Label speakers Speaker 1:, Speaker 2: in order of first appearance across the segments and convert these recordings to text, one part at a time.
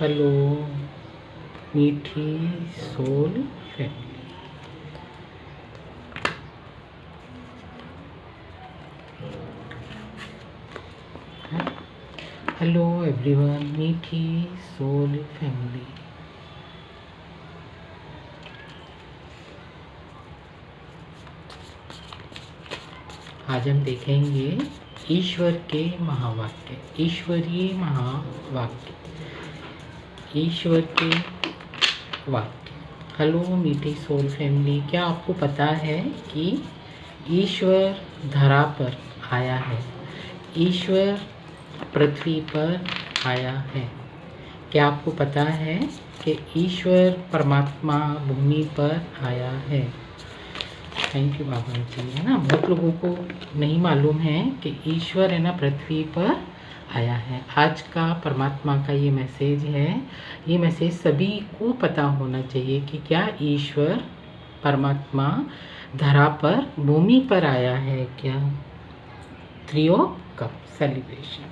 Speaker 1: Hello मीठी soul family. Hello everyone, मीठी soul family. आज हम देखेंगे ईश्वर के महावाक्य, ईश्वरीय महावाक्य, ईश्वर के वाक्य। हेलो मीठी सोल फैमिली, क्या आपको पता है कि ईश्वर धरा पर आया है, ईश्वर पृथ्वी पर आया है? क्या आपको पता है कि ईश्वर परमात्मा भूमि पर आया है? थैंक यू बाबा जी। है ना, बहुत लोगों को नहीं मालूम है कि ईश्वर है ना पृथ्वी पर आया है। आज का परमात्मा का ये मैसेज है, ये मैसेज सभी को पता होना चाहिए कि क्या ईश्वर परमात्मा धरा पर भूमि पर आया है क्या? 3 cup celebration.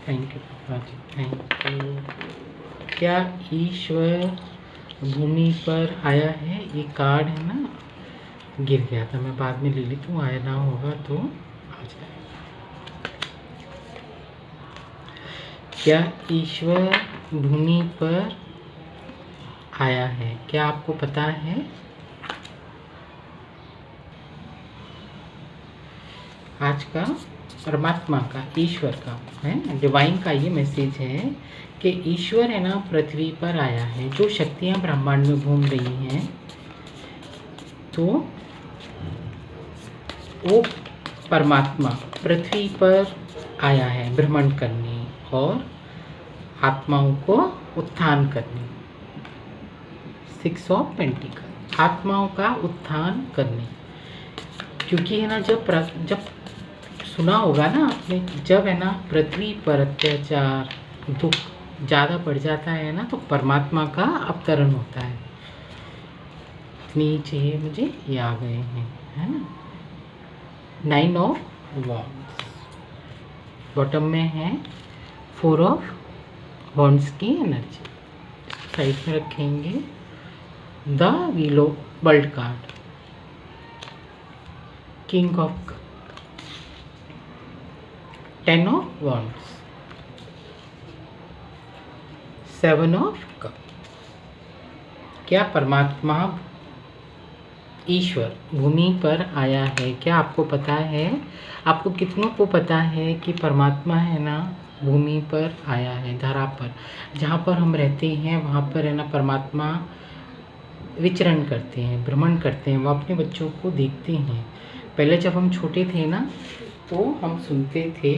Speaker 1: Thank you Baba ji, thank you. क्या ईश्वर भूमि पर आया है? ये कार्ड है ना, गिर गया था, मैं बाद में ले लेती हूँ, आया ना होगा तो आ जाए। क्या ईश्वर भूमि पर आया है? क्या आपको पता है? आज का परमात्मा का, ईश्वर का है, डिवाइन का ये मैसेज है कि ईश्वर है ना पृथ्वी पर आया है। जो शक्तियाँ ब्रह्मांड में घूम रही हैं, तो वो परमात्मा पृथ्वी पर आया है भ्रमण करने और आत्माओं को उत्थान करने। 6 ऑफ पेंटिकल, आत्माओं का उत्थान करने। क्योंकि है ना, जब सुना होगा ना आपने, जब है ना पृथ्वी पर अत्याचार दुख ज़्यादा बढ़ जाता है ना, तो परमात्मा का अवतरण होता है। इतनी चाहिए मुझे, ये आ गए हैं, है ना। 9 ऑफ वॉन्ड्स, बॉटम में है 4 ऑफ वॉन्ड्स की एनर्जी। साइड में रखेंगे the wheel of world card, king of 10 of wands, 7 of cup. क्या परमात्मा ईश्वर भूमि पर आया है? क्या आपको पता है? आपको कितनों को पता है कि परमात्मा है ना भूमि पर आया है, धरा पर, जहाँ पर हम रहते हैं वहाँ पर है ना परमात्मा विचरण करते हैं, भ्रमण करते हैं, वो अपने बच्चों को देखते हैं। पहले जब हम छोटे थे ना, तो हम सुनते थे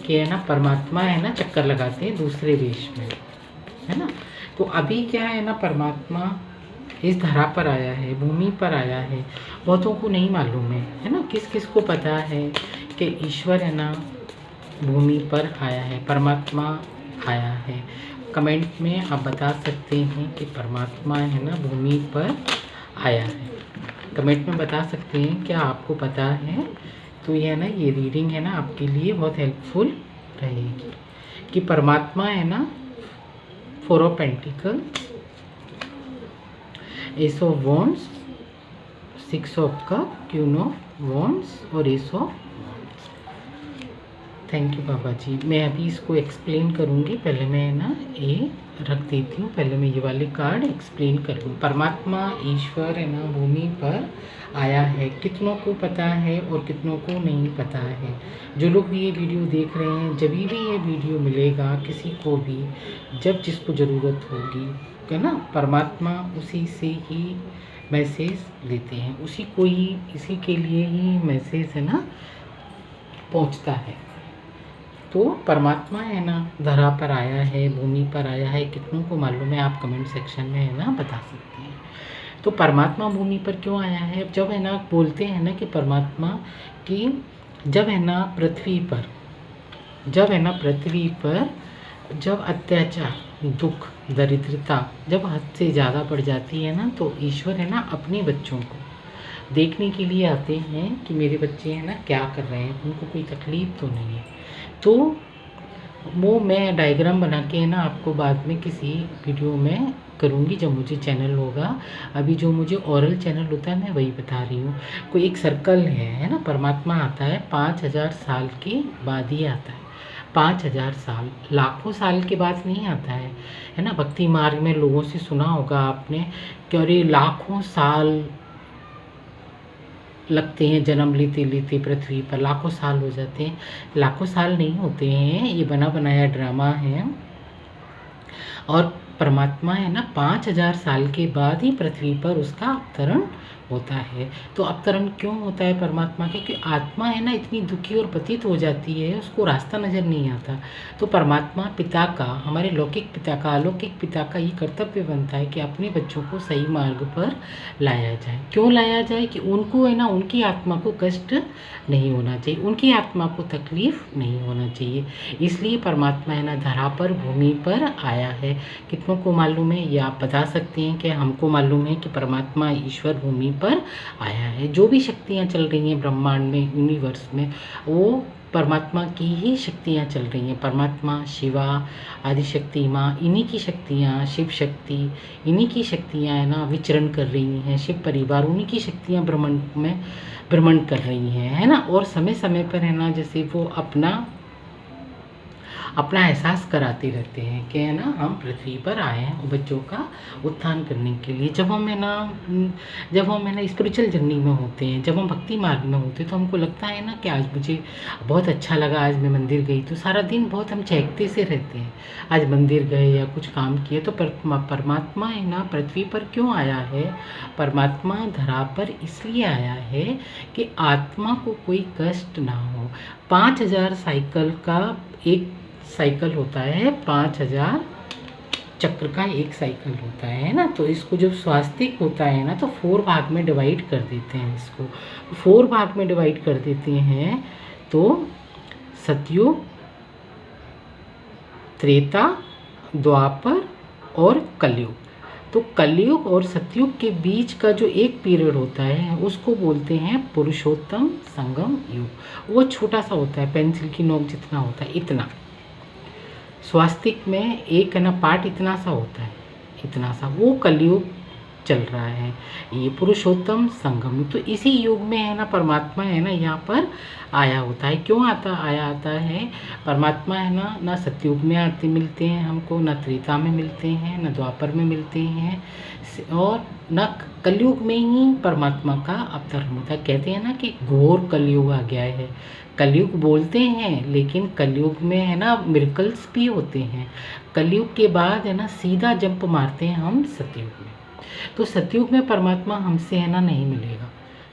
Speaker 1: कि है ना परमात्मा है ना चक्कर लगाते हैं दूसरे देश में, है ना। तो अभी क्या है ना, परमात्मा इस धरा पर आया है, भूमि पर आया है। बहुतों को नहीं मालूम है ना। किस किस को पता है कि ईश्वर है ना भूमि पर आया है, परमात्मा आया है? कमेंट में आप बता सकते हैं कि परमात्मा है ना भूमि पर आया है। कमेंट में बता सकते हैं, क्या आपको पता है? तो ये है ना, ये रीडिंग है ना आपके लिए बहुत हेल्पफुल रहेगी कि परमात्मा है ना 4 of pentacle, ace of wands, 6 of cup, queen of wands और ace of wands. Thank you बाबा जी। मैं अभी इसको एक्सप्लेन करूँगी, पहले मैं ना ये रख देती हूँ, पहले मैं ये वाले कार्ड एक्सप्लेन कर लूँ। परमात्मा ईश्वर है ना भूमि पर आया है, कितनों को पता है और कितनों को नहीं पता है? जो लोग भी ये वीडियो देख रहे हैं, जब भी ये वीडियो मिलेगा किसी को भी, जब जिसको ज़रूरत होगी, है ना, परमात्मा उसी से ही मैसेज देते हैं, उसी को ही, इसी के लिए ही मैसेज है ना पहुंचता है। तो परमात्मा है ना धरा पर आया है, भूमि पर आया है, कितनों को मालूम है? आप कमेंट सेक्शन में है ना बता सकते हैं। तो परमात्मा भूमि पर क्यों आया है? जब है ना बोलते हैं ना कि परमात्मा की, जब है ना पृथ्वी पर, जब है ना पृथ्वी पर जब अत्याचार दुख दरिद्रता जब हद से ज़्यादा बढ़ जाती है ना, तो ईश्वर है ना अपने बच्चों को देखने के लिए आते हैं कि मेरे बच्चे हैं ना क्या कर रहे हैं, उनको कोई तकलीफ तो नहीं है। तो वो मैं डायग्राम बना के है ना आपको बाद में किसी वीडियो में करूँगी जब मुझे चैनल होगा। अभी जो मुझे ओरल चैनल होता है मैं वही बता रही हूँ। कोई एक सर्कल है ना, परमात्मा आता है 5000 साल के बाद ही आता है। 5000 साल, लाखों साल के बाद नहीं आता है ना। भक्ति मार्ग में लोगों से सुना होगा आपने कि अरे लाखों साल लगते हैं जन्म लेते लेते पृथ्वी पर, लाखों साल हो जाते हैं। लाखों साल नहीं होते हैं, ये बना बनाया ड्रामा है। और परमात्मा है ना 5000 साल के बाद ही पृथ्वी पर उसका अवतरण होता है। तो अवतरण क्यों होता है परमात्मा के? कि आत्मा है ना इतनी दुखी और पतित हो जाती है, उसको रास्ता नज़र नहीं आता। तो परमात्मा पिता का, हमारे लौकिक पिता का, अलौकिक पिता का ये कर्तव्य बनता है कि अपने बच्चों को सही मार्ग पर लाया जाए। क्यों लाया जाए? कि उनको है ना, उनकी आत्मा को कष्ट नहीं होना चाहिए, उनकी आत्मा को तकलीफ नहीं होना चाहिए। इसलिए परमात्मा है ना धरा पर, भूमि पर आया है। कितनों को मालूम है? ये आप बता सकते हैं कि हमको मालूम है कि परमात्मा ईश्वर भूमि पर आया है। जो भी शक्तियाँ चल रही हैं ब्रह्मांड में, यूनिवर्स में, वो परमात्मा की ही शक्तियाँ चल रही हैं। परमात्मा, शिवा, आदिशक्ति माँ, इन्हीं की शक्तियाँ, शिव शक्ति, इन्हीं की शक्तियाँ है ना विचरण कर रही हैं। शिव परिवार, उन्हीं की शक्तियाँ ब्रह्मांड में भ्रमण कर रही हैं, है ना। और समय समय पर है ना जैसे वो अपना एहसास कराते रहते हैं कि है ना हम पृथ्वी पर आए हैं बच्चों का उत्थान करने के लिए। जब हम है ना स्पिरिचुअल जर्नी में होते हैं, जब हम भक्ति मार्ग में होते हैं, तो हमको लगता है ना कि आज मुझे बहुत अच्छा लगा, आज मैं मंदिर गई। तो सारा दिन बहुत हम चहकते से रहते हैं, आज मंदिर गए या कुछ काम किए। तो परमात्मा है ना पृथ्वी पर क्यों आया है? परमात्मा धरा पर इसलिए आया है कि आत्मा को कोई कष्ट ना हो। 5000 साइकिल का एक साइकिल होता है, 5000 चक्र का एक साइकिल होता है ना। तो इसको जब स्वास्तिक होता है ना तो 4 भाग में डिवाइड कर देते हैं। इसको 4 भाग में डिवाइड कर देते हैं। तो सतयुग, त्रेता, द्वापर और कलयुग। तो कलयुग और सतयुग के बीच का जो एक पीरियड होता है उसको बोलते हैं पुरुषोत्तम संगम युग। वो छोटा सा होता है, पेंसिल की नोक जितना होता है, इतना। स्वास्तिक में एक है ना पार्ट इतना सा होता है, इतना सा, वो कलयुग चल रहा है। ये पुरुषोत्तम संगम युग। तो इसी युग में है ना परमात्मा है ना यहाँ पर आया होता है। क्यों आता है परमात्मा है ना सतयुग में आते मिलते हैं हमको, ना त्रेता में मिलते हैं, ना द्वापर में मिलते हैं, और न कलयुग में ही परमात्मा का अवतरण होता है। कहते हैं ना कि घोर कलयुग आ गया है। कलयुग बोलते हैं लेकिन कलयुग में है ना मिरेकल्स भी होते हैं। कलयुग के बाद है ना सीधा जंप मारते हैं हम सतयुग में। तो सतयुग में परमात्मा हमसे है ना नहीं मिलेगा।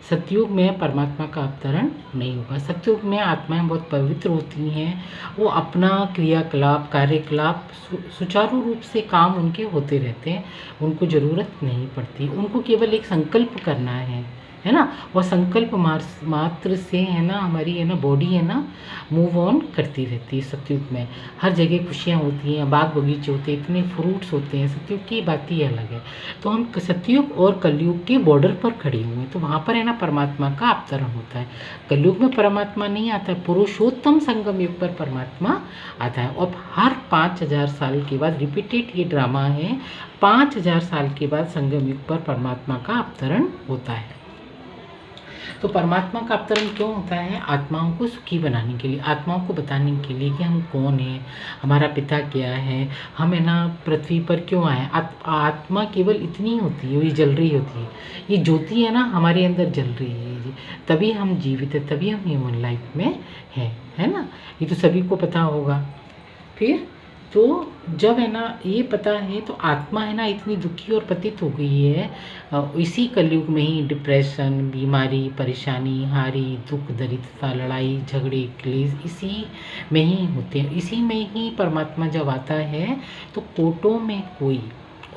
Speaker 1: सतयुग में परमात्मा का अवतरण नहीं होगा। सतयुग में आत्माएं बहुत पवित्र होती हैं, वो अपना क्रियाकलाप, कार्यकलाप सुचारू रूप से काम उनके होते रहते हैं, उनको ज़रूरत नहीं पड़ती। उनको केवल एक संकल्प करना है ना। वह संकल्प मात्र से है ना हमारी है ना बॉडी है ना मूव ऑन करती रहती है। सतयुग में हर जगह खुशियाँ होती हैं, बाग बगीचे होते हैं, इतने फ्रूट्स होते हैं। सतयुग की बात ही अलग है। तो हम सतयुग और कलयुग के बॉर्डर पर खड़े हुए हैं, तो वहाँ पर है ना परमात्मा का अवतरण होता है। कलयुग में परमात्मा नहीं आता है, पुरुषोत्तम संगम युग पर परमात्मा आता है। और हर 5000 साल के बाद रिपीटेड ये ड्रामा है, 5000 साल के बाद संगम युग पर परमात्मा का अवतरण होता है। तो परमात्मा का अवतरण क्यों होता है? आत्माओं को सुखी बनाने के लिए, आत्माओं को बताने के लिए कि हम कौन हैं, हमारा पिता क्या है, हम है ना पृथ्वी पर क्यों आए। आत्मा केवल इतनी होती है, ये जल रही होती है, ये ज्योति है ना हमारे अंदर जल रही है, तभी हम जीवित है, तभी हम ह्यूमन लाइफ में हैं, है ना। ये तो सभी को पता होगा। फिर तो जब है ना ये पता है तो आत्मा है ना इतनी दुखी और पतित हो गई है, इसी कलयुग में ही डिप्रेशन, बीमारी, परेशानी, हारी, दुख, दरिद्रता, लड़ाई झगड़े, क्लेश इसी में ही होते हैं। इसी में ही परमात्मा जब आता है तो कोटों में कोई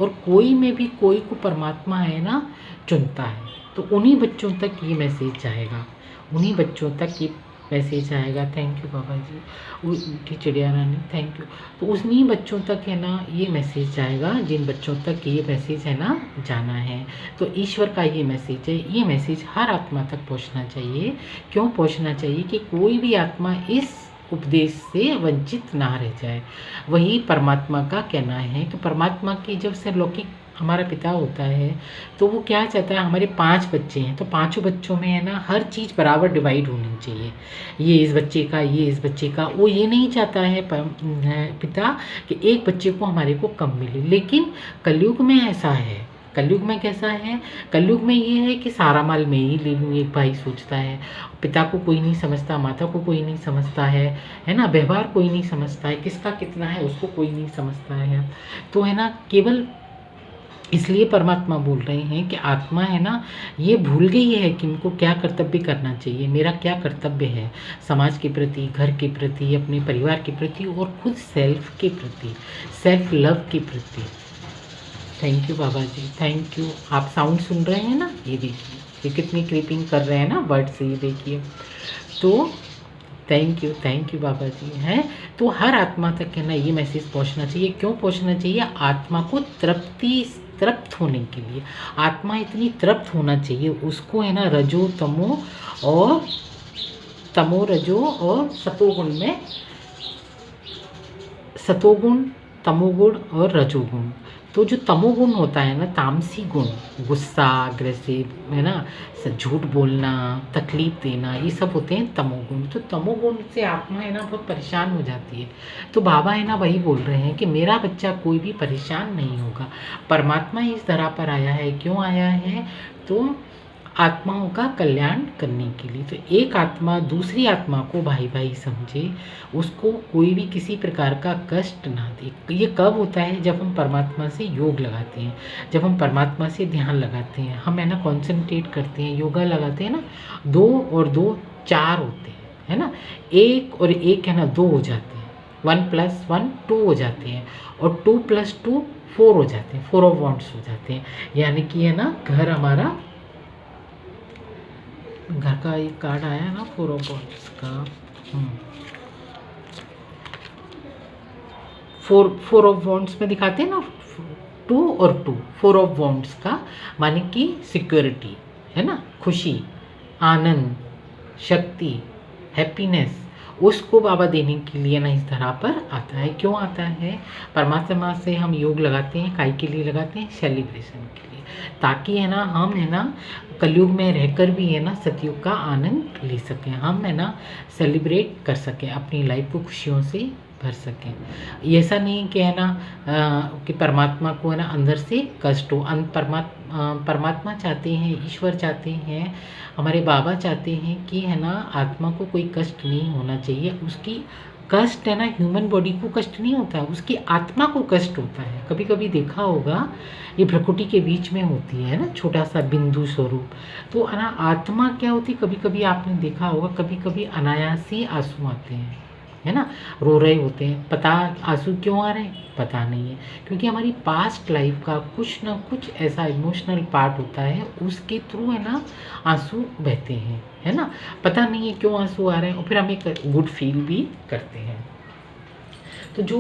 Speaker 1: और कोई में भी कोई को परमात्मा है ना चुनता है। तो उन्हीं बच्चों तक ये मैसेज जाएगा, उन्हीं बच्चों तक ये मैसेज आएगा। थैंक यू बाबा जी, चिड़िया रानी, थैंक यू। तो उन्हीं बच्चों तक है ना ये मैसेज जाएगा जिन बच्चों तक ये मैसेज है ना जाना है। तो ईश्वर का ये मैसेज है, ये मैसेज हर आत्मा तक पहुंचना चाहिए। क्यों पहुंचना चाहिए? कि कोई भी आत्मा इस उपदेश से वंचित ना रह जाए। वही परमात्मा का कहना है। तो परमात्मा की जब से लौकिक हमारा पिता होता है तो वो क्या चाहता है, हमारे 5 बच्चे हैं तो पाँचों बच्चों में है ना हर चीज़ बराबर डिवाइड होनी चाहिए। ये इस बच्चे का, ये इस बच्चे का। वो ये नहीं चाहता है पिता कि एक बच्चे को हमारे को कम मिले। लेकिन कलयुग में ऐसा है। कलयुग में कैसा है, कलयुग में ये है कि सारा माल मैं ही ले लूँ, एक भाई सोचता है। पिता को कोई नहीं समझता, माता को कोई नहीं समझता है ना, व्यवहार कोई नहीं समझता है, किसका कितना है उसको कोई नहीं समझता है। तो है ना, केवल इसलिए परमात्मा बोल रहे हैं कि आत्मा है ना ये भूल गई है कि इनको क्या कर्तव्य करना चाहिए, मेरा क्या कर्तव्य है समाज के प्रति, घर के प्रति, अपने परिवार के प्रति और खुद सेल्फ के प्रति, सेल्फ लव के प्रति। Thank you Baba ji, thank you. आप साउंड सुन रहे हैं ना, ये देखिए ये कितनी क्रीपिंग कर रहे हैं ना बर्ड से, ये देखिए। तो थैंक यू बाबा जी हैं। तो हर आत्मा तक है ना ये मैसेज पहुंचना चाहिए। क्यों पहुंचना चाहिए? आत्मा को तृप्त होने के लिए। आत्मा इतनी तृप्त होना चाहिए, उसको है ना रजो तमो और तमो रजो और सतोगुण में, सतोगुण, तमोगुण और रजोगुण। तो जो तमोगुण होता है ना, तामसी गुण, गुस्सा, अग्रेसिव, है ना, झूठ बोलना, तकलीफ देना, ये सब होते हैं तमोगुण। तो तमोगुण से आत्मा है ना बहुत परेशान हो जाती है। तो बाबा है ना वही बोल रहे हैं कि मेरा बच्चा कोई भी परेशान नहीं होगा। परमात्मा इस धरा पर आया है, क्यों आया है? तो आत्माओं का कल्याण करने के लिए। तो एक आत्मा दूसरी आत्मा को भाई भाई समझे, उसको कोई भी किसी प्रकार का कष्ट ना दे। ये कब होता है? जब हम परमात्मा से योग लगाते हैं, जब हम परमात्मा से ध्यान लगाते हैं, हम है ना कॉन्सेंट्रेट करते हैं, योगा लगाते हैं ना, 2 और 2 4 होते हैं, है ना, 1 और 1 है ना 2 हो जाते हैं, 1 + 1 2 हो जाते हैं और 2 + 2 4 हो जाते हैं, 4 ऑफ वांड्स हो जाते हैं। यानी कि है ना घर हमारा, घर का एक कार्ड आया है ना 4 ऑफ वांड्स का, 4 ऑफ वांड्स में दिखाते हैं ना 2 और 2, 4 ऑफ वांड्स का माने कि सिक्योरिटी, है ना, खुशी, आनंद, शक्ति, हैप्पीनेस, उसको बाबा देने के लिए ना इस धरा पर आता है। क्यों आता है? परमात्मा से हम योग लगाते हैं, काय के लिए लगाते हैं? सेलिब्रेशन के लिए, ताकि है ना हम है ना कलयुग में रहकर भी है ना सतयुग का आनंद ले सकें, हम है ना सेलिब्रेट कर सकें, अपनी लाइफ को खुशियों से भर सकें। ऐसा नहीं कि है ना कि परमात्मा को है ना अंदर से कष्ट हो। परमात्मा चाहते हैं, ईश्वर चाहते हैं, हमारे बाबा चाहते हैं कि है ना आत्मा को कोई कष्ट नहीं होना चाहिए। उसकी कष्ट है ना ह्यूमन बॉडी को कष्ट नहीं होता है, उसकी आत्मा को कष्ट होता है। कभी कभी देखा होगा ये भ्रकुटी के बीच में होती है ना छोटा सा बिंदु स्वरूप, तो है ना आत्मा क्या होती है, कभी कभी आपने देखा होगा, कभी कभी अनायास ही आंसू आते हैं, है ना, रो रहे होते हैं। पता आंसू क्यों आ रहे हैं? पता नहीं है, क्योंकि हमारी पास्ट लाइफ का कुछ ना कुछ ऐसा इमोशनल पार्ट होता है, उसके थ्रू है ना आंसू बहते हैं, है ना, पता नहीं है क्यों आंसू आ रहे हैं, और फिर हम एक गुड फील भी करते हैं। तो जो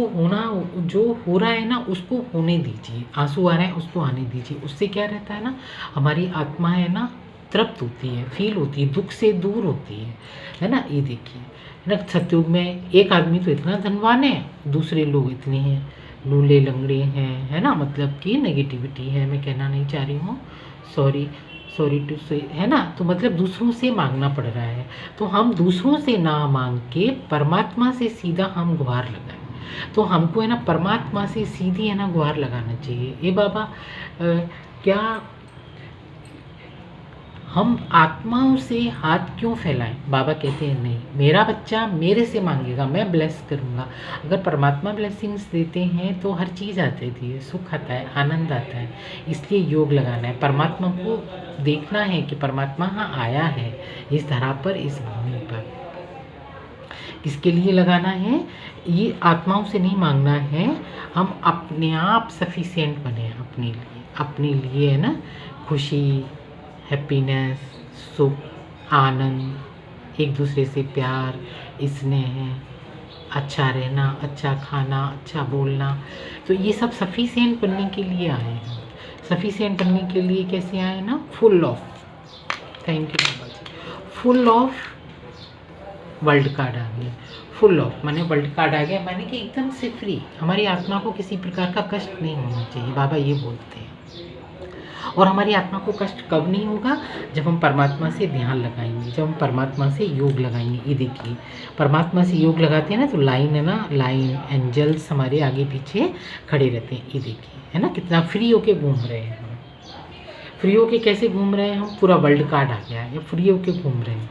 Speaker 1: हो रहा है ना उसको होने दीजिए, आंसू आ रहे हैं उसको आने दीजिए। उससे क्या रहता है ना, हमारी आत्मा है ना तृप्त होती है, फील होती है, दुख से दूर होती है ना। ये देखिए है ना, सतयुग में एक आदमी तो इतना धनवान है, दूसरे लोग इतने हैं लूले लंगड़े हैं, है ना, मतलब कि नेगेटिविटी है, मैं कहना नहीं चाह रही हूँ, सॉरी टू से, है ना। तो मतलब दूसरों से मांगना पड़ रहा है, तो हम दूसरों से ना मांग के परमात्मा से सीधा हम गुहार लगाएं। तो हमको है ना परमात्मा से सीधी है ना गुहार लगाना चाहिए। ये बाबा क्या हम आत्माओं से हाथ क्यों फैलाएं? बाबा कहते हैं नहीं, मेरा बच्चा मेरे से मांगेगा, मैं ब्लेस करूँगा। अगर परमात्मा ब्लेसिंग्स देते हैं तो हर चीज़ आती है, सुख आता है, आनंद आता है। इसलिए योग लगाना है, परमात्मा को देखना है कि परमात्मा हाँ आया है इस धरा पर, इस भूमि पर। किसके लिए लगाना है? ये आत्माओं से नहीं मांगना है, हम अपने आप सफिशिएंट बने अपने लिए है ना, खुशी, हैप्पीनेस, सुख, आनंद, एक दूसरे से प्यार, स्नेह, अच्छा रहना, अच्छा खाना, अच्छा बोलना। तो ये सब सफिशिएंट बनने के लिए आए हैं। सफिशिएंट बनने के लिए कैसे आए ना? Full of, thank you Baba ji, full of world card आ गया, फुल ऑफ माने वर्ल्ड कार्ड आ गया माने कि एकदम से फ्री। हमारी आत्मा को किसी प्रकार का कष्ट नहीं होना चाहिए, बाबा ये बोलते हैं। और हमारी आत्मा को कष्ट कब नहीं होगा? जब हम परमात्मा से ध्यान लगाएंगे, जब हम परमात्मा से योग लगाएंगे। ये देखिए, परमात्मा से योग लगाते हैं ना, तो लाइन है ना, लाइन एंजल्स हमारे आगे पीछे खड़े रहते हैं। ये देखिए, है ना, कितना फ्री होके घूम रहे हैं हम। फ्री होके कैसे घूम रहे हैं हम? पूरा वर्ल्ड कार्ड आ गया है, फ्री होके घूम रहे हैं,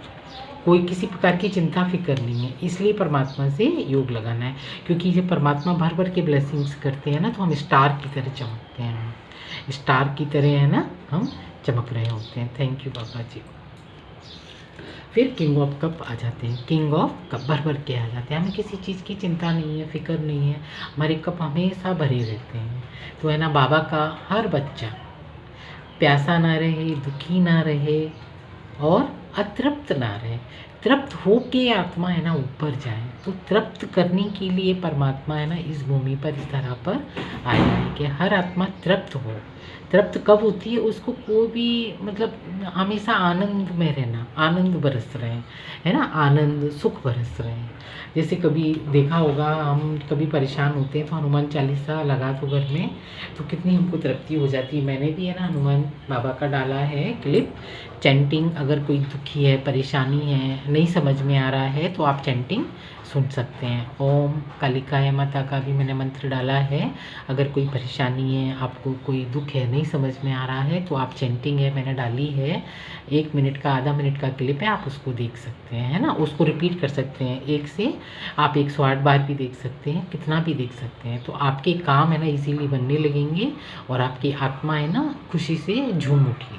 Speaker 1: कोई किसी प्रकार की चिंता फिक्र नहीं है। इसलिए परमात्मा से योग लगाना है, क्योंकि जब परमात्मा भर भर के ब्लेसिंग्स करते हैं ना, तो हम स्टार की तरह चमकते हैं, स्टार की तरह है ना, हम चमक रहे होते हैं। थैंक यू बाबा जी। फिर किंग ऑफ कप आ जाते हैं, किंग ऑफ कप भर भर के आ जाते हैं, हमें किसी चीज़ की चिंता नहीं है, फिक्र नहीं है, हमारे कप हमेशा भरे रहते हैं। तो है ना, बाबा का हर बच्चा प्यासा ना रहे, दुखी ना रहे और अतृप्त ना रहे, तृप्त हो के आत्मा है ना ऊपर जाए। तो तृप्त करने के लिए परमात्मा है ना इस भूमि पर, इस तरह पर आया है कि हर आत्मा तृप्त हो। तृप्त कब होती है? उसको कोई भी मतलब हमेशा आनंद में रहना, आनंद बरस रहे हैं, है ना, आनंद सुख बरस रहे हैं। जैसे कभी देखा होगा, हम कभी परेशान होते हैं तो हनुमान चालीसा लगा दो घर में, तो कितनी हमको तृप्ति हो जाती है। मैंने भी है ना हनुमान बाबा का डाला है क्लिप, चैंटिंग। अगर कोई दुखी है, परेशानी है, नहीं समझ में आ रहा है, तो आप चैंटिंग सुन सकते हैं। ओम कालिकाय माता का भी मैंने मंत्र डाला है। अगर कोई परेशानी है, आपको कोई दुख है, नहीं समझ में आ रहा है, तो आप चैंटिंग है मैंने डाली है, 1 मिनट का, आधा मिनट का क्लिप है, आप उसको देख सकते हैं, है ना, उसको रिपीट कर सकते हैं। एक से आप 108 बार भी देख सकते हैं, कितना भी देख सकते हैं। तो आपके काम है ना इजीली बनने लगेंगे और आपकी आत्मा है ना खुशी से झूम उठेगी।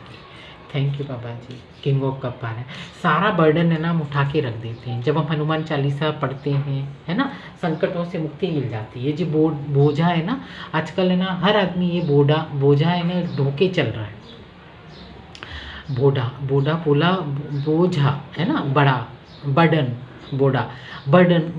Speaker 1: Thank you Baba ji. King of cup आ रहा है, सारा बर्डन है ना हम उठा के रख देते हैं जब हम हनुमान चालीसा पढ़ते हैं, है ना, संकटों से मुक्ति मिल जाती है। जो बोझा है ना, आजकल है ना हर आदमी ये बोझा है ना ढोके चल रहा है। बोझा है ना, बड़ा बर्डन,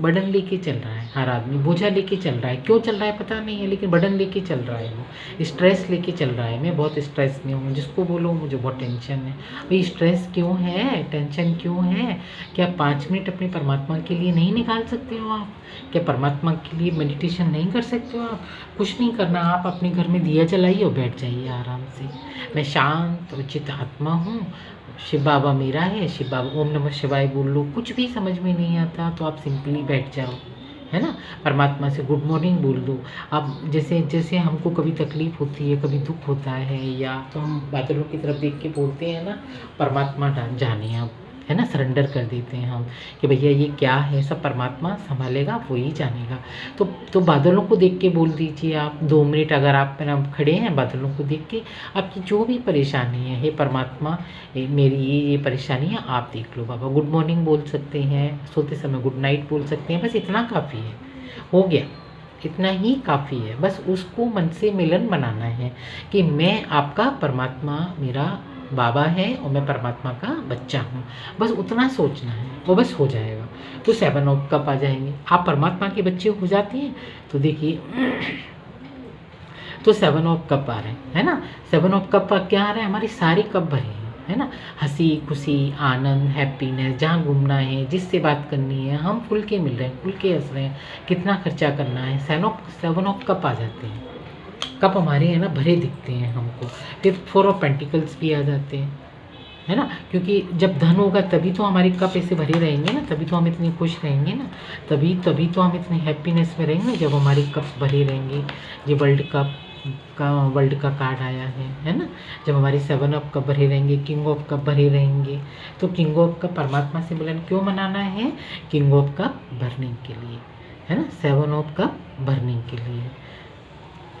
Speaker 1: बर्डन लेके चल रहा है, हर आदमी बोझा लेके चल रहा है। क्यों चल रहा है पता नहीं है, लेकिन बर्डन लेके चल रहा है, वो स्ट्रेस लेके चल रहा है। मैं बहुत स्ट्रेस में हूँ, जिसको बोलो मुझे बहुत टेंशन है। भाई स्ट्रेस क्यों है, टेंशन क्यों है? क्या 5 मिनट अपने परमात्मा के लिए नहीं निकाल सकते हो आप? क्या परमात्मा के लिए मेडिटेशन नहीं कर सकते हो आप? कुछ नहीं करना, आप अपने घर में दिया जलाइए और बैठ जाइए आराम से। मैं शांत उचित आत्मा हूँ, शिव बाबा मेरा है, शिव बाबा ओम नमः शिवाय बोल लो। कुछ भी समझ में नहीं आता तो आप सिंपली बैठ जाओ, है ना, परमात्मा से गुड मॉर्निंग बोल दो। अब जैसे जैसे हमको कभी तकलीफ होती है, कभी दुख होता है, या तो हम बादलों की तरफ देख के बोलते हैं ना, परमात्मा जाने आप, है ना, सरेंडर कर देते हैं हम कि भैया ये क्या है, सब परमात्मा संभालेगा, वो ही जानेगा। तो बादलों को देख के बोल दीजिए आप 2 मिनट, अगर आप खड़े हैं बादलों को देख के, आपकी जो भी परेशानी है, हे परमात्मा मेरी ये परेशानी है, आप देख लो बाबा। गुड मॉर्निंग बोल सकते हैं, सोते समय गुड नाइट बोल सकते हैं, बस इतना काफ़ी है, हो गया, इतना ही काफ़ी है। बस उसको मन से मिलन बनाना है कि मैं आपका, परमात्मा मेरा बाबा है और मैं परमात्मा का बच्चा हूँ, बस उतना सोचना है, वो बस हो जाएगा। तो 7 ऑफ कप आ जाएंगे, आप परमात्मा के बच्चे हो जाते हैं। तो देखिए, तो 7 ऑफ कप आ रहे हैं, है ना, 7 ऑफ कप क्या आ रहा है, हमारे सारे कप भरे हैं, है ना, हंसी खुशी आनंद हैप्पीनेस, जहाँ घूमना है, जिससे बात करनी है, हम खुल के मिल रहे हैं, खुल के हंस रहे हैं, कितना खर्चा करना है। 7 ऑफ कप आ जाते हैं, कप हमारे है ना भरे दिखते हैं हमको। फिर 4 ऑफ पेंटिकल्स भी आ जाते हैं, है ना, क्योंकि जब धन होगा तभी तो हमारे कप ऐसे भरे रहेंगे ना, तभी तो हम इतने खुश रहेंगे ना, तभी तो हम इतने हैप्पीनेस में रहेंगे जब हमारे कप भरे रहेंगे। ये वर्ल्ड का कार्ड आया है ना, जब हमारे 7 ऑफ कप भरे रहेंगे, किंग ऑफ कप भरे रहेंगे। तो किंग ऑफ कप परमात्मा से मिलन क्यों मनाना है? किंग ऑफ कप भरने के लिए, है ना, 7 ऑफ कप भरने के लिए,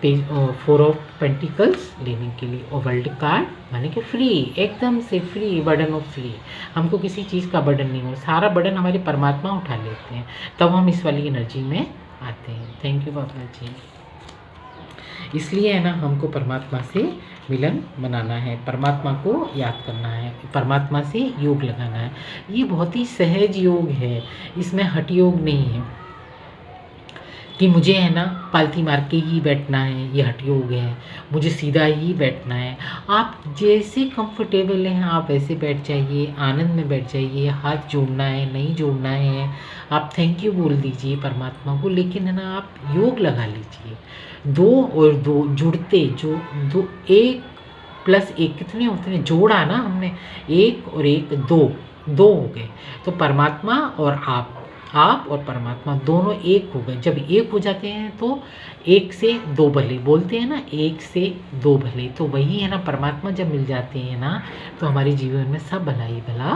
Speaker 1: 4 ऑफ पेंटिकल्स लेने के लिए, और वर्ल्ड कार्ड माने कि फ्री, एकदम से फ्री, बर्डन ऑफ फ्री। हमको किसी चीज़ का बर्डन नहीं हो, सारा बर्डन हमारे परमात्मा उठा लेते हैं, तब हम इस वाली एनर्जी में आते हैं। थैंक यू बाबा जी। इसलिए है ना हमको परमात्मा से मिलन मनाना है, परमात्मा को याद करना है, परमात्मा से योग लगाना है। ये बहुत ही सहज योग है, इसमें हठ योग नहीं है। कि मुझे है ना पालती मार के ही बैठना है, ये हठ योग है, मुझे सीधा ही बैठना है। आप जैसे कंफर्टेबल हैं आप वैसे बैठ जाइए, आनंद में बैठ जाइए। हाथ जोड़ना है नहीं जोड़ना है, आप थैंक यू बोल दीजिए परमात्मा को, लेकिन है ना आप योग लगा लीजिए। 2 और 2 जुड़ते, जो 2 1 + 1 कितने होते हैं, जोड़ा ना हमने, 1 और 1 2 हो गए। तो परमात्मा और आप और परमात्मा दोनों एक हो गए। जब एक हो जाते हैं तो 1 से 2 भले, बोलते हैं ना 1 से 2 भले, तो वही है ना परमात्मा जब मिल जाते हैं ना तो हमारे जीवन में सब भला ही भला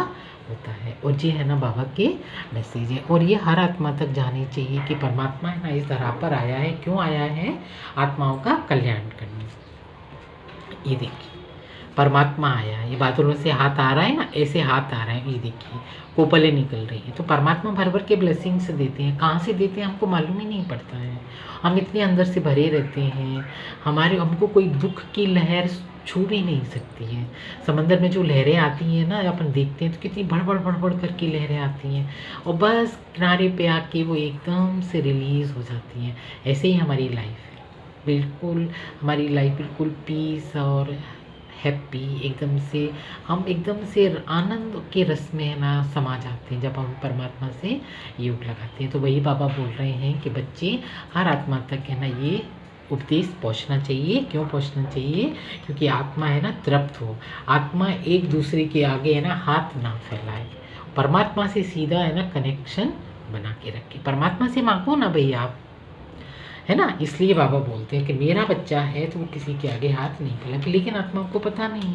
Speaker 1: होता है। और ये है ना बाबा के मैसेज है, और ये हर आत्मा तक जानी चाहिए कि परमात्मा है ना इस धरा पर आया है, क्यों आया है, आत्माओं का कल्याण करने। ये देखिए परमात्मा आया है, ये बादलों से हाथ आ रहा है ना, ऐसे हाथ आ रहा है, ये देखिए कोपलें निकल रही हैं। तो परमात्मा भर भर के ब्लेसिंग्स देते हैं, कहाँ से देते हैं हमको मालूम ही नहीं पड़ता है। हम इतने अंदर से भरे रहते हैं, हमको कोई दुख की लहर छू भी नहीं सकती है। समंदर में जो लहरें आती हैं ना, अपन देखते हैं तो कितनी बड़ करके लहरें आती हैं, और बस किनारे पे आके वो एकदम से रिलीज़ हो जाती हैं। ऐसे ही हमारी लाइफ है, बिल्कुल हमारी लाइफ बिल्कुल पीस और हैप्पी, एकदम से हम एकदम से आनंद के रस में है ना समा जाते हैं जब हम परमात्मा से योग लगाते हैं। तो वही बाबा बोल रहे हैं कि बच्चे, हर आत्मा तक है ना ये उपदेश पहुंचना चाहिए। क्यों पहुंचना चाहिए, क्योंकि आत्मा है ना तृप्त हो, आत्मा एक दूसरे के आगे है ना हाथ ना फैलाए, परमात्मा से सीधा है ना कनेक्शन बना के रखे। परमात्मा से मांगो ना भाई आप, है ना। इसलिए बाबा बोलते हैं कि मेरा बच्चा है तो वो किसी के आगे हाथ नहीं फैलाए, लेकिन आत्मा को पता नहीं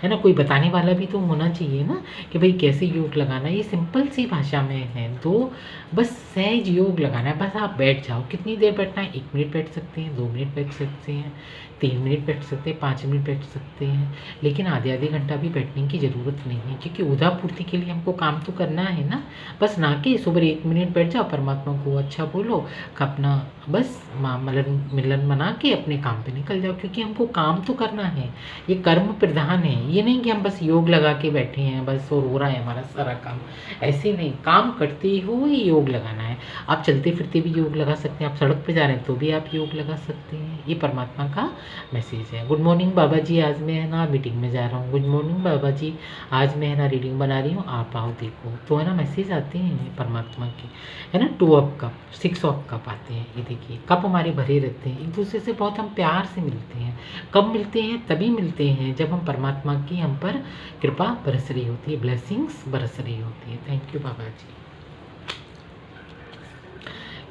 Speaker 1: है ना, कोई बताने वाला भी तो होना चाहिए ना कि भाई कैसे योग लगाना है। ये सिंपल सी भाषा में है, तो बस सहज योग लगाना है। बस आप बैठ जाओ, कितनी देर बैठना है, 1 मिनट बैठ सकते हैं, 2 मिनट बैठ सकते हैं, 3 मिनट बैठ सकते हैं, 5 मिनट बैठ सकते हैं, लेकिन आधे घंटा भी बैठने की ज़रूरत नहीं है, क्योंकि उदा पूर्ति के लिए हमको काम तो करना है ना। बस ना कि सुबह 1 मिनट बैठ जाओ, परमात्मा को अच्छा बोलो, अपना बस मिलन मना के अपने काम पे निकल जाओ, क्योंकि हमको काम तो करना है। ये कर्म प्रधान है, ये नहीं कि हम बस योग लगा के बैठे हैं बस और हो रहा है हमारा सारा काम, ऐसे नहीं। काम करते हुए योग लगाना है। आप चलते फिरते भी योग लगा सकते हैं, आप सड़क पे जा रहे हैं तो भी आप योग लगा सकते हैं। ये परमात्मा का मैसेज है। गुड मॉर्निंग बाबा जी, आज मैं है ना मीटिंग में जा रहा हूँ। गुड मॉर्निंग बाबा जी, आज मैं है ना रीडिंग बना रही हूँ, आप आओ देखो। तो है ना मैसेज आते हैं परमात्मा के, है ना। 2 ऑफ कप, 6 ऑफ कप आते हैं। ये देखिए कप हमारे भरे रहते हैं, एक दूसरे से बहुत हम प्यार से मिलते हैं। कब मिलते हैं, तभी मिलते हैं जब हम परमात्मा की हम पर कृपा बरस रही होती है, ब्लेसिंग्स बरस रही होती है। Thank you Baba ji.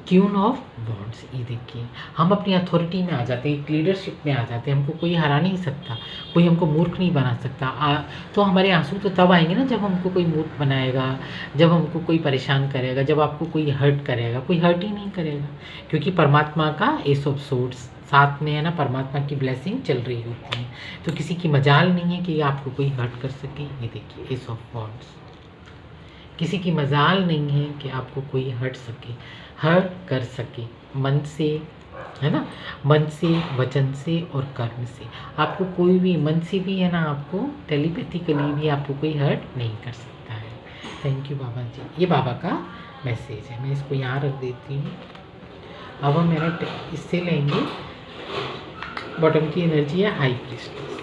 Speaker 1: Queen of wands, ये देखिए हम अपनी अथॉरिटी में आ जाते हैं, एक लीडरशिप में आ जाते हैं। हमको कोई हरा नहीं सकता, कोई हमको मूर्ख नहीं बना सकता। तो हमारे आंसू तो तब आएंगे ना जब हमको कोई मूर्ख बनाएगा, जब हमको कोई परेशान करेगा, जब आपको कोई हर्ट करेगा। कोई हर्ट ही नहीं करेगा, क्योंकि परमात्मा का एस ऑफ सोर्ड्स साथ में है ना, परमात्मा की ब्लेसिंग चल रही होती है। तो किसी की मजाल नहीं है कि आपको कोई हर्ट कर सके। ये देखिए एस ऑफ वॉन्ड्स, किसी की मजाल नहीं है कि आपको कोई हर्ट कर सके मन से, है ना, मन से, वचन से और कर्म से। आपको कोई भी मन से भी है ना, आपको टेलीपैथिकली भी आपको कोई हर्ट नहीं कर सकता है। थैंक यू बाबा जी। ये बाबा का मैसेज है, मैं इसको यहाँ रख देती हूँ। अब हम मेरा इससे लेंगे, बॉटम की एनर्जी है हाई प्रीस्टेस।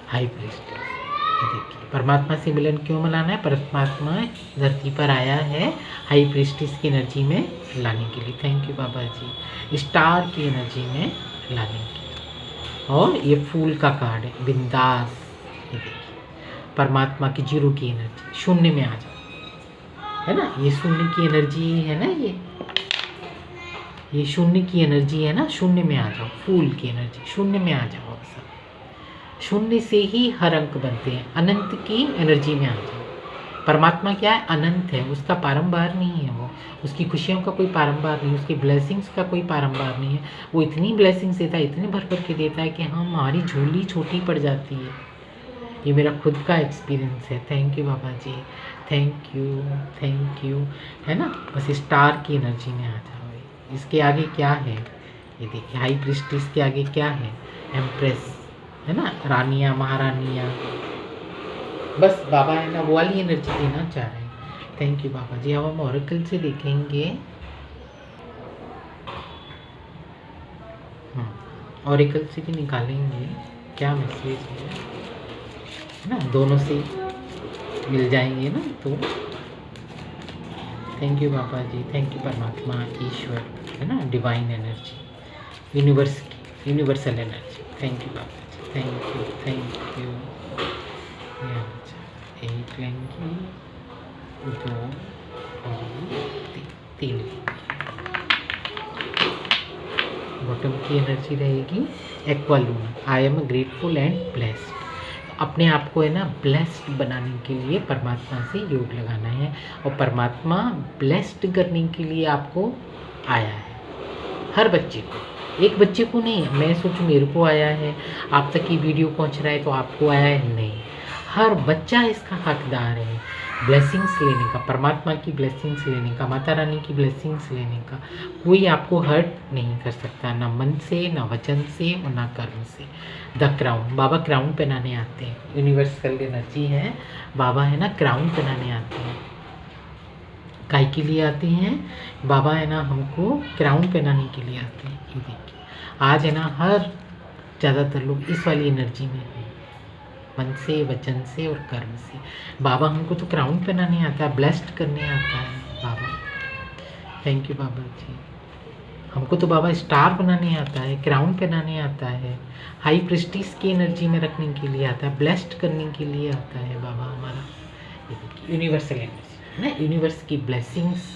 Speaker 1: हाई प्रीस्टेस, देखिए परमात्मा से मिलन क्यों मनाना है, परमात्मा धरती पर आया है हाई प्रीस्टेस की एनर्जी में लाने के लिए। Thank you Baba ji, star की एनर्जी में लाने के लिए। और ये फूल का कार्ड है बिंदास, ये देखिए परमात्मा की 0 की एनर्जी, शून्य में आ जाओ, है ना। ये शून्य की एनर्जी है ना, ये शून्य की एनर्जी है ना, शून्य में आ जाओ। फूल की एनर्जी, शून्य में आ जाओ। शून्य से ही हर अंक बनते हैं, अनंत की एनर्जी में आ जाओ। परमात्मा क्या है, अनंत है, उसका पारंबार नहीं है, वो उसकी खुशियों का कोई पारंबार नहीं, उसकी ब्लेसिंग्स का कोई पारंबार नहीं है। वो इतनी ब्लेसिंग्स देता है, इतने भर के देता है कि हमारी झोली छोटी पड़ जाती है। ये मेरा खुद का एक्सपीरियंस है। Thank you Baba ji, thank you, है ना। बस स्टार की एनर्जी में आ जाओ। इसके आगे क्या है, ये देखिए हाई प्रीस्टेस के आगे क्या है, एम्प्रेस, है ना, रानियाँ, महारानियाँ। बस बाबा है ना वो वाली एनर्जी देना चाह रहे हैं। थैंक यू बाबा जी। अब हम ऑरेकल से देखेंगे। ऑरेकल से भी निकालेंगे क्या मैसेज है ना, दोनों से मिल जाएंगे ना तो। Thank you Baba ji, thank you परमात्मा ईश्वर, है ना, डिवाइन एनर्जी, यूनिवर्स की universal energy. Thank you Baba ji, thank you thank you. एक लेंगे, दो और तीन। बॉटम की एनर्जी रहेगी aqua luna. I am grateful and blessed. अपने आप को है ना ब्लेस्ड बनाने के लिए परमात्मा से योग लगाना है, और परमात्मा ब्लेस्ड करने के लिए आपको आया है, हर बच्चे को, एक बच्चे को नहीं। मैं सोचूं मेरे को आया है, आप तक ये वीडियो पहुंच रहा है तो आपको आया है, नहीं, हर बच्चा इसका हकदार है ब्लेसिंग्स लेने का, परमात्मा की ब्लेसिंग्स लेने का, माता रानी की ब्लेसिंग्स लेने का। कोई आपको हर्ट नहीं कर सकता, ना मन से, ना वचन से और ना कर्म से। द क्राउन, बाबा क्राउन पहनाने आते हैं, यूनिवर्सल एनर्जी है, बाबा है ना क्राउन पहनाने आते हैं। काय के लिए आते हैं बाबा, है ना हमको क्राउन पहनाने के लिए आते हैं। ये देखिए आज है ना हर ज़्यादातर लोग इस वाली एनर्जी में हैं, मन से, वचन से और कर्म से। बाबा हमको तो क्राउन पहनाने आता है, ब्लेस्ड करने आता है बाबा। थैंक यू बाबा जी। हमको तो बाबा स्टार बनाने आता है, क्राउन पहनाने आता है, हाई प्रेस्टीज की एनर्जी में रखने के लिए आता है, ब्लेस्ड करने के लिए आता है बाबा हमारा। ये देखिए यूनिवर्सल एनर्जी है ना, यूनिवर्स की ब्लेसिंग्स,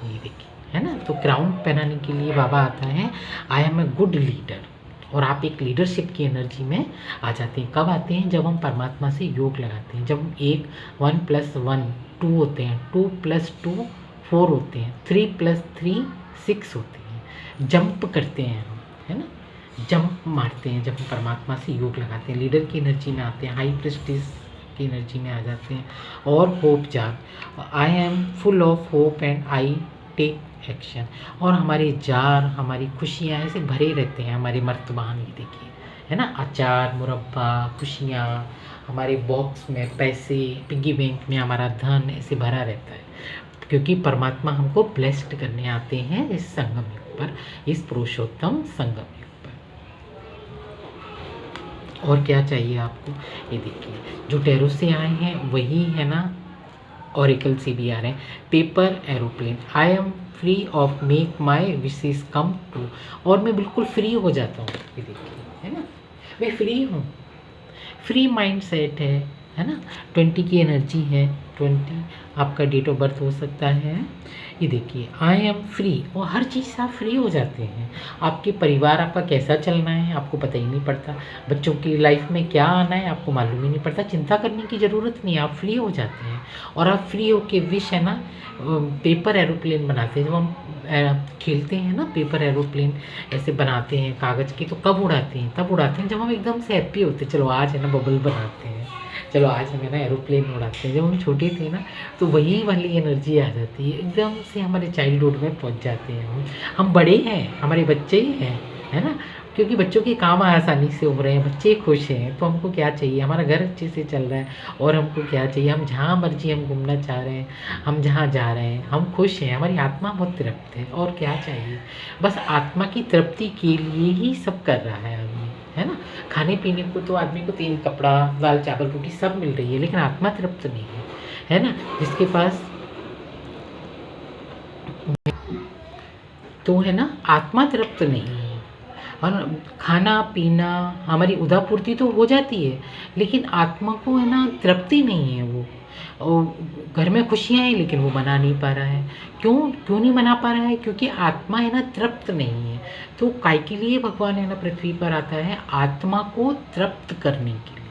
Speaker 1: ये देखिए है ना। तो क्राउन पहनाने के लिए बाबा आता है। I am a good leader, और आप एक लीडरशिप की एनर्जी में आ जाते हैं। कब आते हैं? जब हम परमात्मा से योग लगाते हैं, जब हम 1 + 1 2 होते हैं, 2 + 2 4 होते हैं, 3 + 3 6 होते हैं, जंप करते हैं हम, है ना, जंप मारते हैं जब हम परमात्मा से योग लगाते हैं, लीडर की एनर्जी में आते हैं, हाई प्रेस्टीज की एनर्जी में आ जाते हैं। और होप जाग, I am full of hope and I take action, और हमारे जार, हमारी खुशियाँ ऐसे भरे रहते हैं, हमारे मर्तबान, ये देखिए है ना, अचार, मुरब्बा, खुशियाँ, हमारे बॉक्स में पैसे, पिग्गी बैंक में हमारा धन ऐसे भरा रहता है, क्योंकि परमात्मा हमको ब्लेस्ड करने आते हैं इस संगम युग पर, इस पुरुषोत्तम संगम युग पर। और क्या चाहिए आपको? ये देखिए जो टैरो से आए हैं वही है ना ऑरेकल से भी आ रहे हैं। Paper aeroplane, I am free of make my wishes come true, और मैं बिल्कुल फ्री हो जाता हूँ। ये देखिए है ना, मैं फ्री हूँ, फ्री माइंड सेट है ना। 20 की एनर्जी है, 20 आपका डेट ऑफ बर्थ हो सकता है। ये देखिए आई एम फ्री, और हर चीज़ से आप फ्री हो जाते हैं। आपके परिवार आपका कैसा चलना है आपको पता ही नहीं पड़ता, बच्चों की लाइफ में क्या आना है आपको मालूम ही नहीं पड़ता, चिंता करने की ज़रूरत नहीं है, आप फ्री हो जाते हैं। और आप फ्री होके विश है ना पेपर एरोप्लेन बनाते हैं, जब हम खेलते हैं ना पेपर एरोप्लेन ऐसे बनाते हैं कागज़ के, तो कब उड़ाते हैं? तब उड़ाते हैं जब हम एकदम से हैप्पी होते हैं, चलो आज है ना बबल बनाते हैं, चलो आज हमें ना एरोप्लेन उड़ाते हैं। जब हम छोटे थे ना तो वही वाली एनर्जी आ जाती है, एकदम से हमारे चाइल्डहुड में पहुंच जाते हैं हम बड़े हैं, हमारे बच्चे ही हैं, है ना, क्योंकि बच्चों के काम आसानी से हो रहे हैं, बच्चे खुश हैं, तो हमको क्या चाहिए? हमारा घर अच्छे से चल रहा है, और हमको क्या चाहिए? हम जहाँ मर्जी हम घूमना चाह रहे हैं, हम जहाँ जा रहे हैं हम खुश हैं, हमारी आत्मा बहुत तृप्त है, और क्या चाहिए? बस आत्मा की तृप्ति के लिए ही सब कर रहा है आदमी, है ना। खाने पीने को तो आदमी को 3 कपड़ा, दाल चावल रोटी सब मिल रही है, लेकिन आत्मा तृप्त नहीं है ना। जिसके पास तो है ना आत्मा तृप्त नहीं है, और खाना पीना हमारी उदापूर्ति तो हो जाती है, लेकिन आत्मा को है ना तृप्ति नहीं है। वो और घर में खुशियाँ हैं लेकिन वो मना नहीं पा रहा है। क्यों नहीं मना पा रहा है? क्योंकि आत्मा है ना तृप्त नहीं है। तो काय के लिए भगवान है ना पृथ्वी पर आता है? आत्मा को तृप्त करने के लिए,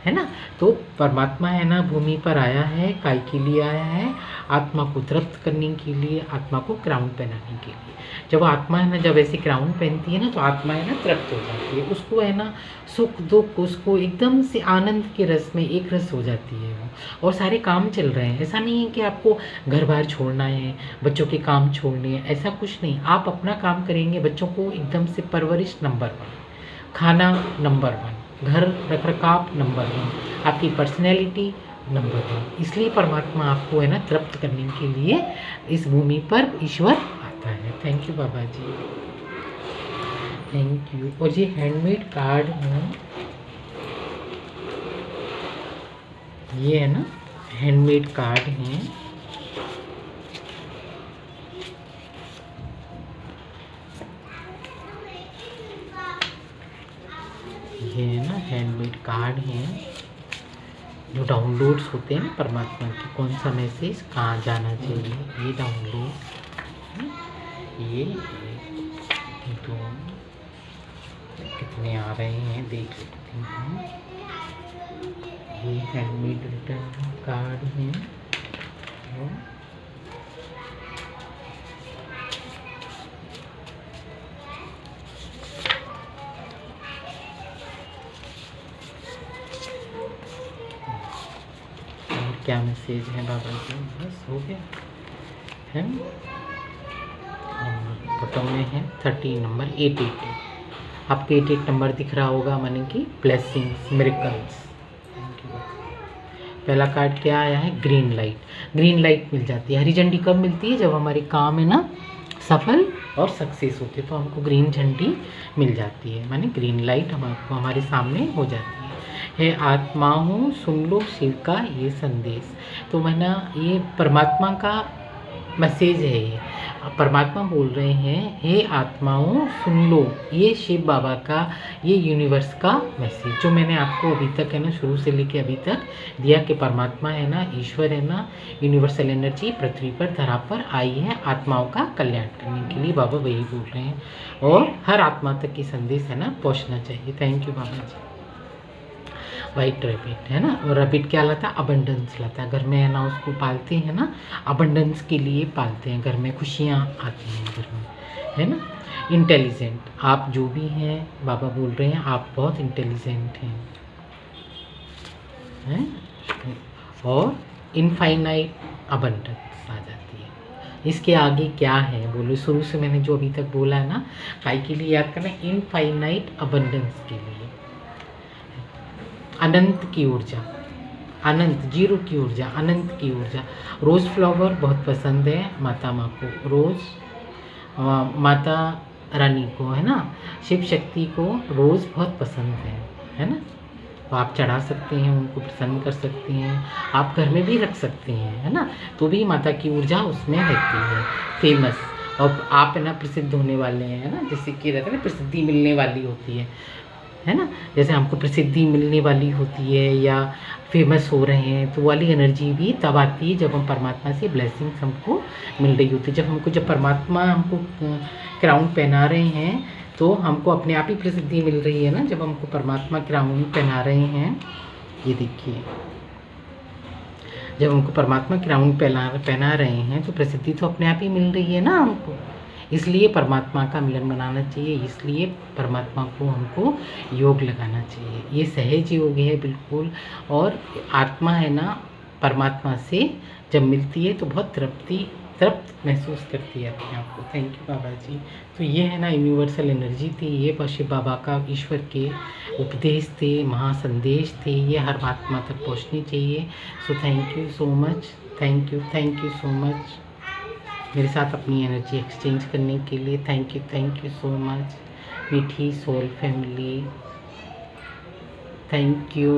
Speaker 1: है ना। तो परमात्मा है ना भूमि पर आया है, काय के लिए आया है? आत्मा को तृप्त करने के लिए, आत्मा को क्राउन पहनाने के लिए। जब आत्मा है ना जब ऐसे क्राउन पहनती है ना तो आत्मा है ना तृप्त हो जाती है, उसको है ना सुख दुख, उसको एकदम से आनंद के रस में एक रस हो जाती है वो, और सारे काम चल रहे हैं। ऐसा नहीं है कि आपको घर बार छोड़ना है, बच्चों के काम छोड़ने हैं, ऐसा कुछ नहीं। आप अपना काम करेंगे, बच्चों को एकदम से परवरिश नंबर 1, खाना नंबर 1, घर रख रखाव नंबर 1, आपकी पर्सनैलिटी नंबर 1। इसलिए परमात्मा आपको है ना तृप्त करने के लिए इस भूमि पर ईश्वर आता है। Thank you Baba ji, thank you. और ये हैंडमेड कार्ड है, ये है ना हैंडमेड कार्ड हैं। ये है ना हैंडमेड कार्ड हैं जो डाउनलोड्स होते हैं ना परमात्मा के, कौन सा मैसेज कहाँ जाना चाहिए, ये डाउनलोड, ये 2 कितने आ रहे हैं देख लेते हैं। ये हैंडमेड रिटर्न कार्ड हैं और क्या मैसेज है बाबा जी, बस हो गया है। फोटो में है 13 नंबर 888, आपके 88 नंबर दिख रहा होगा, माने कि ब्लेसिंग्स मिरेकल्स। पहला कार्ड क्या आया है, ग्रीन लाइट। ग्रीन लाइट मिल जाती है, हरी झंडी कब मिलती है, जब हमारे काम है ना सफल और सक्सेस होते हैं तो हमको ग्रीन झंडी मिल जाती है, माने ग्रीन लाइट हमको हमारे सामने हो जाती है। आत्माओं सुन लो शिव का ये संदेश। तो मैं ना ये परमात्मा का मैसेज है, ये परमात्मा बोल रहे हैं हे आत्माओं सुन लो ये शिव बाबा का, ये यूनिवर्स का मैसेज जो मैंने आपको अभी तक है ना शुरू से लेके अभी तक दिया कि परमात्मा है ना, ईश्वर है ना, यूनिवर्सल एनर्जी पृथ्वी पर धरा पर आई है आत्माओं का कल्याण करने के लिए। बाबा वही बोल रहे हैं और हर आत्मा तक ये संदेश है ना पहुँचना चाहिए। Thank you Baba ji. White rabbit है ना, और रैबिट क्या लाता है, अबंडेंस लाता है। घर में है ना उसको पालते हैं ना, अबंडेंस के लिए पालते हैं, घर में खुशियाँ आती हैं घर में, है ना। इंटेलिजेंट, आप जो भी हैं बाबा बोल रहे हैं आप बहुत इंटेलिजेंट हैं, और इनफाइनाइट अबंडेंस आ जाती है। इसके आगे क्या है बोलो, शुरू से मैंने जो अभी तक बोला है ना, काय के लिए याद करना, इनफाइनाइट अबंडेंस के लिए, अनंत की ऊर्जा, अनंत जीरो की ऊर्जा, अनंत की ऊर्जा। रोज़ फ्लावर बहुत पसंद है माता माँ को, रोज़ माता रानी को है ना, शिव शक्ति को रोज़ बहुत पसंद है ना। तो आप चढ़ा सकते हैं, उनको प्रसन्न कर सकते हैं, आप घर में भी रख सकते हैं, है ना, तो भी माता की ऊर्जा उसमें रहती है। फेमस, और आप है ना प्रसिद्ध होने वाले हैं, है ना, जैसे कि रहता है ना प्रसिद्धि मिलने वाली होती है ना, जैसे हमको प्रसिद्धि मिलने वाली होती है या फेमस हो रहे हैं, तो वाली एनर्जी भी तब आती है जब हम परमात्मा से ब्लेसिंग्स हमको मिल रही होती है। जब परमात्मा हमको क्राउन पहना रहे हैं तो हमको अपने आप ही प्रसिद्धि मिल रही है ना, जब हमको परमात्मा क्राउन पहना रहे हैं। ये देखिए, जब हमको परमात्मा क्राउन पहना रहे हैं तो प्रसिद्धि तो अपने आप ही मिल रही है ना हमको, इसलिए परमात्मा का मिलन बनाना चाहिए, इसलिए परमात्मा को हमको योग लगाना चाहिए। ये सहज योग है बिल्कुल, और आत्मा है ना परमात्मा से जब मिलती है तो बहुत तृप्त महसूस करती है अपने आप को। थैंक यू बाबा जी। तो ये है ना यूनिवर्सल एनर्जी थी, ये शिव बाबा का ईश्वर के उपदेश थे, महासंदेश थे, ये हर आत्मा तक पहुँचनी चाहिए। So thank you so much, thank you so much मेरे साथ अपनी एनर्जी एक्सचेंज करने के लिए। थैंक यू सो मच मीठी सोल फैमिली, थैंक यू।